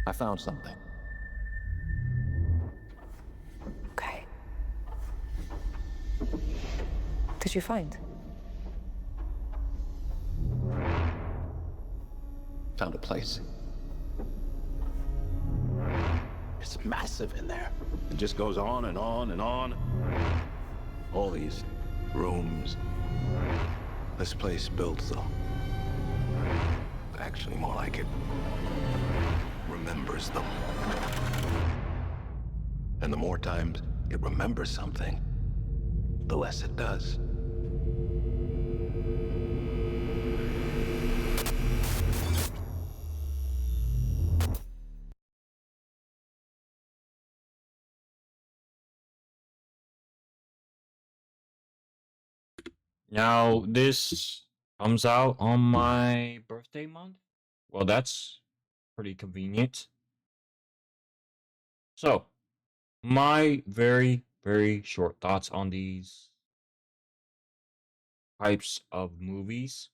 I found something. Okay. What did you find? Found a place. It's massive in there. It just goes on and on and on. All these rooms. This place built, though. Actually, more like it remembers them. And the more times it remembers something, the less it does. Now, this comes out on my birthday month. Well, that's pretty convenient. So, my very, very short thoughts on these types of movies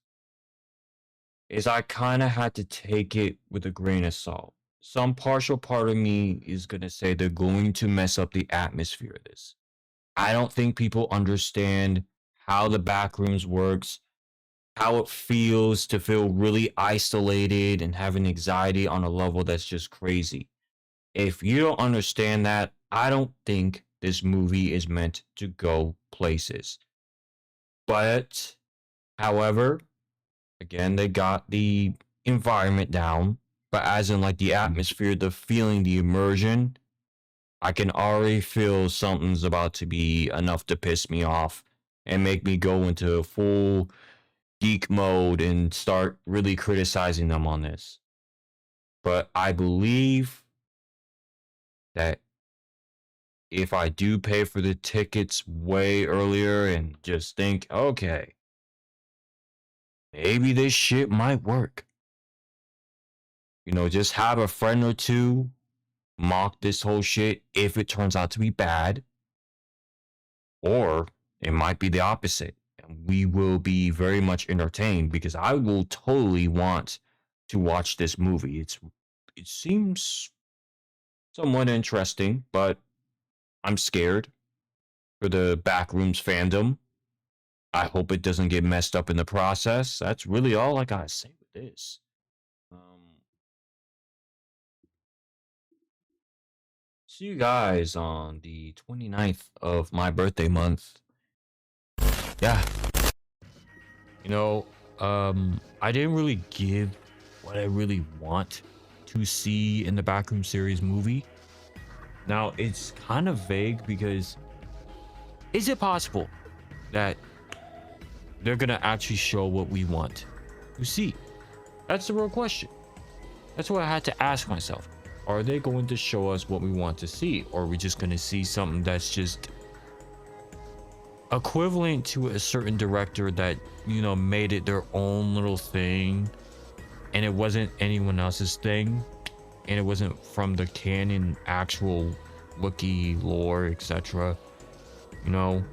is I kind of had to take it with a grain of salt. Some partial part of me is going to say they're going to mess up the atmosphere of this. I don't think people understand how the Backrooms works, how it feels to feel really isolated and having anxiety on a level that's just crazy. If you don't understand that, I don't think this movie is meant to go places. But, however, again, they got the environment down, but as in like the atmosphere, the feeling, the immersion, I can already feel something's about to be enough to piss me off and make me go into full geek mode and start really criticizing them on this. But I believe that if I do pay for the tickets way earlier and just think, okay, maybe this shit might work. You know, just have a friend or two mock this whole shit if it turns out to be bad. Or it might be the opposite. And we will be very much entertained because I will totally want to watch this movie. It seems somewhat interesting, but I'm scared for the Backrooms fandom. I hope it doesn't get messed up in the process. That's really all I gotta say with this. See you guys on the 29th of my birthday month. Yeah. You know, I didn't really give what I really want to see in the Backroom series movie. Now, it's kind of vague because is it possible that they're gonna actually show what we want to see? That's the real question. That's what I had to ask myself. Are they going to show us what we want to see? Or are we just gonna see something that's just equivalent to a certain director that, you know, made it their own little thing and it wasn't anyone else's thing and it wasn't from the canon actual Wookiee lore, etc., you know,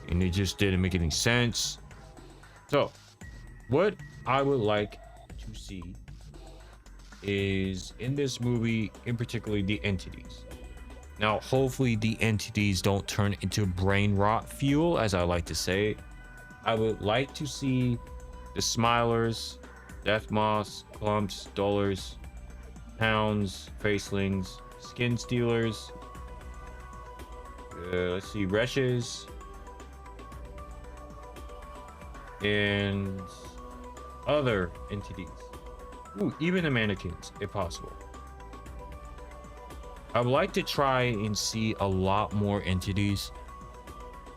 and it just didn't make any sense. So what I would like to see is in this movie, in particular, the entities. Now, hopefully the entities don't turn into brain rot fuel, as I like to say. I would like to see the Smilers, Death Moths, Clumps, Dullars, Hounds, Facelings, Skin Stealers, let's see, Wretches, and other entities. Ooh, even the mannequins, if possible. I would like to try and see a lot more entities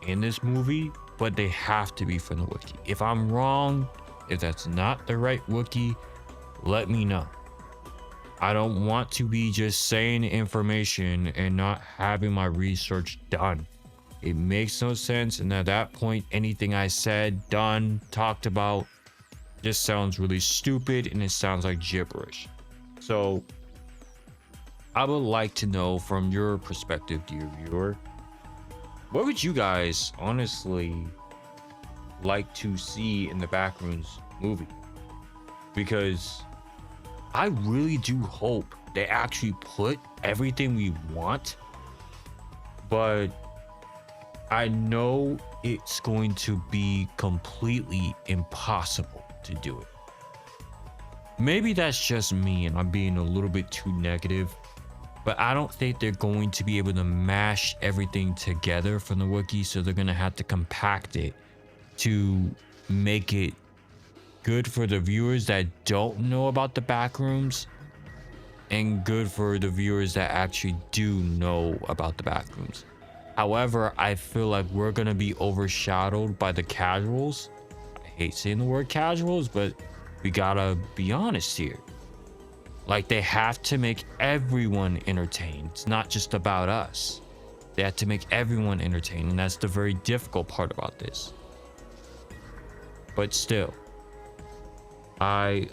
in this movie, but they have to be from the Wookiee. If I'm wrong, if that's not the right Wookiee, let me know. I don't want to be just saying information and not having my research done. It makes no sense, and at that point, anything I said, done, talked about, just sounds really stupid and it sounds like gibberish. So I would like to know from your perspective, dear viewer, what would you guys honestly like to see in the Backrooms movie? Because I really do hope they actually put everything we want, but I know it's going to be completely impossible to do it. Maybe that's just me and I'm being a little bit too negative, but I don't think they're going to be able to mash everything together from the wiki, so they're going to have to compact it to make it good for the viewers that don't know about the Backrooms and good for the viewers that actually do know about the Backrooms. However, I feel like we're going to be overshadowed by the casuals. I hate saying the word casuals, but we gotta be honest here. Like, they have to make everyone entertained. It's not just about us. They have to make everyone entertained, and that's the very difficult part about this. But still, I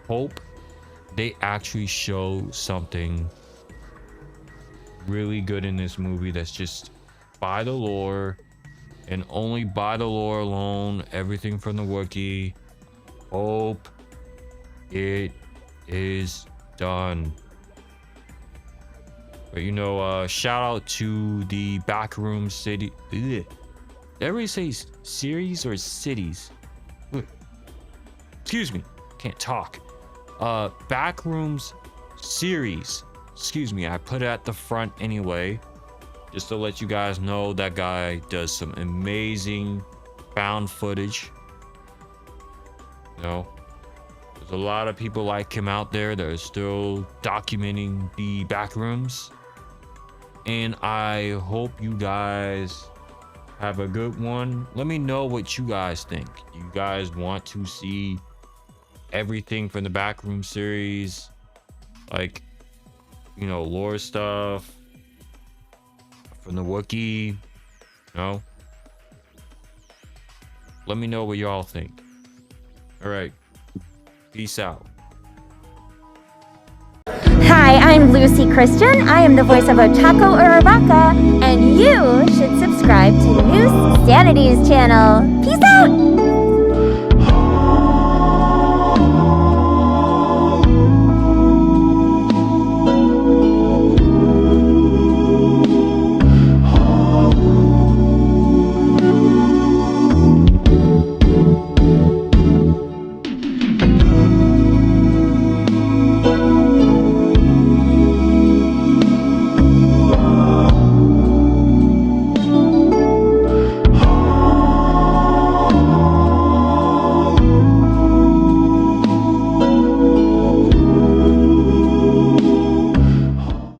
hope they actually show something really good in this movie that's just by the lore and only by the lore alone, everything from the wiki. Hope it is done. But you know, shout out to the Backrooms City. Ugh. Did everybody say series or cities? Ugh. Excuse me, can't talk. Backrooms series. Excuse me, I put it at the front anyway, just to let you guys know that guy does some amazing found footage. You know, there's a lot of people like him out there that are still documenting the Backrooms, and I hope you guys have a good one. Let me know what you guys think. You guys want to see everything from the Backroom series, like, you know, lore stuff from the wiki, you know? Let me know what y'all think. All right, peace out. Hi, I'm Lucy Christian. I am the voice of Otako Uraraka, and you should subscribe to Neusxanity's channel. Peace out!